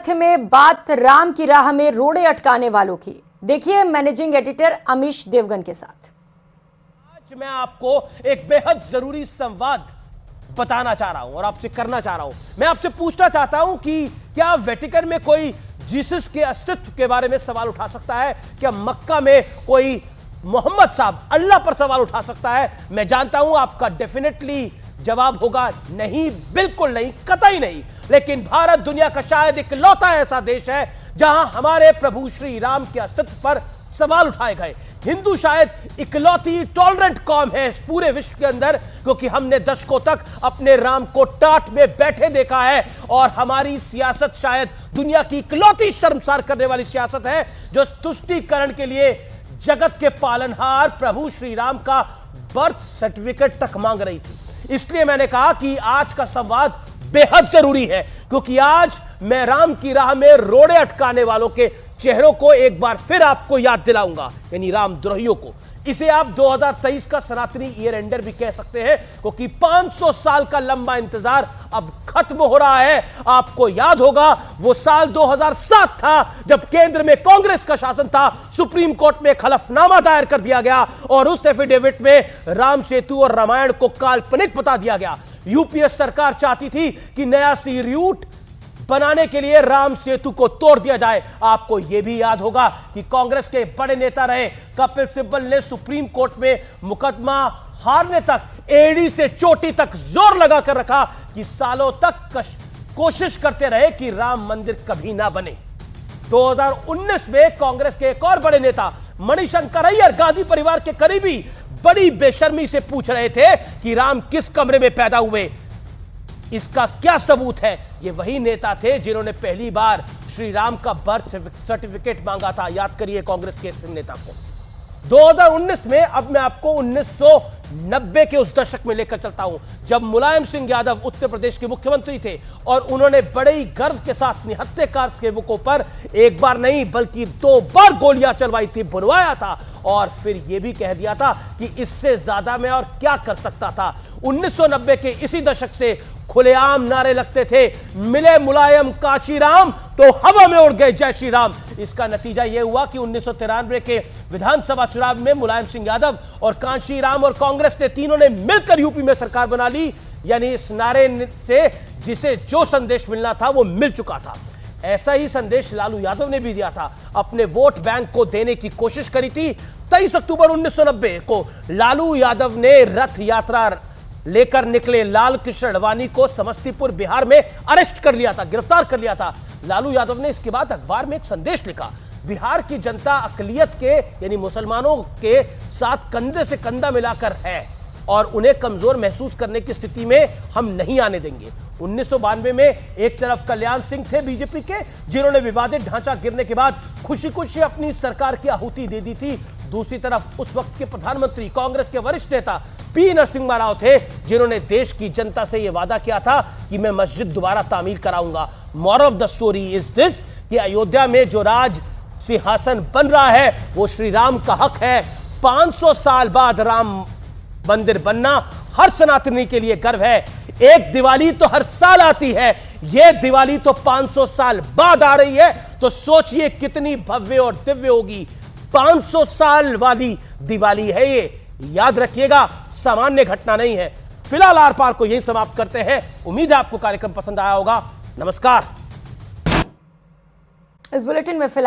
तथ्य में बात राम की राह में रोड़े अटकाने वालों की। देखिए मैनेजिंग एडिटर अमीश देवगन के साथ। आज मैं आपको एक बेहद जरूरी संवाद बताना चाह रहा हूं और आपसे करना चाह रहा हूं। मैं आपसे पूछना चाहता हूं कि क्या वेटिकन में कोई जीसस के अस्तित्व के बारे में सवाल उठा सकता है? क्या मक्का में कोई मोहम्मद साहब अल्लाह पर सवाल उठा सकता है? मैं जानता हूं आपका डेफिनेटली जवाब होगा नहीं, बिल्कुल नहीं, कतई नहीं। लेकिन भारत दुनिया का शायद इकलौता ऐसा देश है जहां हमारे प्रभु श्री राम के अस्तित्व पर सवाल उठाए गए। हिंदू शायद इकलौती टॉलरेंट कौम है पूरे विश्व के अंदर, क्योंकि हमने दशकों तक अपने राम को टाट में बैठे देखा है और हमारी सियासत शायद दुनिया की इकलौती शर्मसार करने वाली सियासत है जो तुष्टीकरण के लिए जगत के पालनहार प्रभु श्री राम का बर्थ सर्टिफिकेट तक मांग रही थी। इसलिए मैंने कहा कि आज का संवाद बेहद जरूरी है, क्योंकि आज मैं राम की राह में रोड़े अटकाने वालों के चेहरों को एक बार फिर आपको याद दिलाऊंगा, यानी रामद्रोहियों को। इसे आप 2023 का सनातनी ईयर एंडर भी कह सकते हैं, क्योंकि 500 साल का लंबा इंतजार अब खत्म हो रहा है। आपको याद होगा वो साल 2007 था जब केंद्र में कांग्रेस का शासन था, सुप्रीम कोर्ट में हलफनामा दायर कर दिया गया और उस एफिडेविट में राम सेतु और रामायण को काल्पनिक बता दिया गया। यूपीए सरकार चाहती थी कि नया सी रूट बनाने के लिए राम सेतु को तोड़ दिया जाए। आपको यह भी याद होगा कि कांग्रेस के बड़े नेता रहे कपिल सिब्बल ने सुप्रीम कोर्ट में मुकदमा हारने तक एड़ी से चोटी तक जोर लगा कर रखा कि सालों तक कोशिश करते रहे कि राम मंदिर कभी ना बने। 2019 में कांग्रेस के एक और बड़े नेता मणिशंकर अय्यर, गांधी परिवार के करीबी, बड़ी बेशर्मी से पूछ रहे थे कि राम किस कमरे में पैदा हुए, इसका क्या सबूत है। ये वही नेता थे जिन्होंने पहली बार श्री राम का बर्थ सर्टिफिकेट मांगा था। याद करिए कांग्रेस के इस नेता को। 2019 में अब मैं आपको 1990 के उस दशक में लेकर चलता हूं जब मुलायम सिंह यादव उत्तर प्रदेश के मुख्यमंत्री थे और उन्होंने बड़े ही गर्व के साथ निहत्तेकार सेवकों पर एक बार नहीं बल्कि 2 बार गोलियां चलवाई थी, बुलवाया था और फिर यह भी कह दिया था कि इससे ज्यादा मैं और क्या कर सकता था। 1990 के इसी दशक से खुलेआम नारे लगते थे, मिले मुलायम कांचीराम तो हवा में उड़ गए जय श्री राम। इसका नतीजा यह हुआ कि 1993 के विधानसभा चुनाव में मुलायम सिंह यादव और कांचीराम और कांग्रेस ने तीनों ने मिलकर यूपी में सरकार बना ली। यानी इस नारे से जिसे जो संदेश मिलना था वो मिल चुका था। ऐसा ही संदेश लालू यादव ने भी दिया था, अपने वोट बैंक को देने की कोशिश करी थी। 23 अक्टूबर 1990 को लालू यादव ने रथ यात्रा लेकर निकले लाल कृष्ण अडवाणी को समस्तीपुर बिहार में अरेस्ट कर लिया था, गिरफ्तार कर लिया था। लालू यादव ने इसके बाद अखबार में एक संदेश लिखा, बिहार की जनता अकलियत के यानी मुसलमानों के साथ कंधे से कंधा मिलाकर है और उन्हें कमजोर महसूस करने की स्थिति में हम नहीं आने देंगे। 1992 में एक तरफ कल्याण सिंह थे बीजेपी के जिन्होंने विवादित ढांचा गिरने के बाद खुशी खुशी अपनी सरकार की आहुति दे दी थी। दूसरी तरफ उस वक्त के प्रधानमंत्री कांग्रेस के वरिष्ठ नेता पी नरसिम्हा राव थे जिन्होंने देश की जनता से यह वादा किया था कि मैं मस्जिद दोबारा तामीर कराऊंगा। Moral of the story is this कि अयोध्या में जो राज सिंहासन बन रहा है वो श्री राम का हक है। 500 साल बाद राम मंदिर बनना हर सनातनी के लिए गर्व है। एक दिवाली तो हर साल आती है, यह दिवाली तो 500 साल बाद आ रही है, तो सोचिए कितनी भव्य और दिव्य होगी। 500 साल वाली दिवाली है ये, याद रखिएगा, सामान्य घटना नहीं है। फिलहाल आर पार को यही समाप्त करते हैं। उम्मीद है आपको कार्यक्रम पसंद आया होगा। नमस्कार। इस बुलेटिन में फिलहाल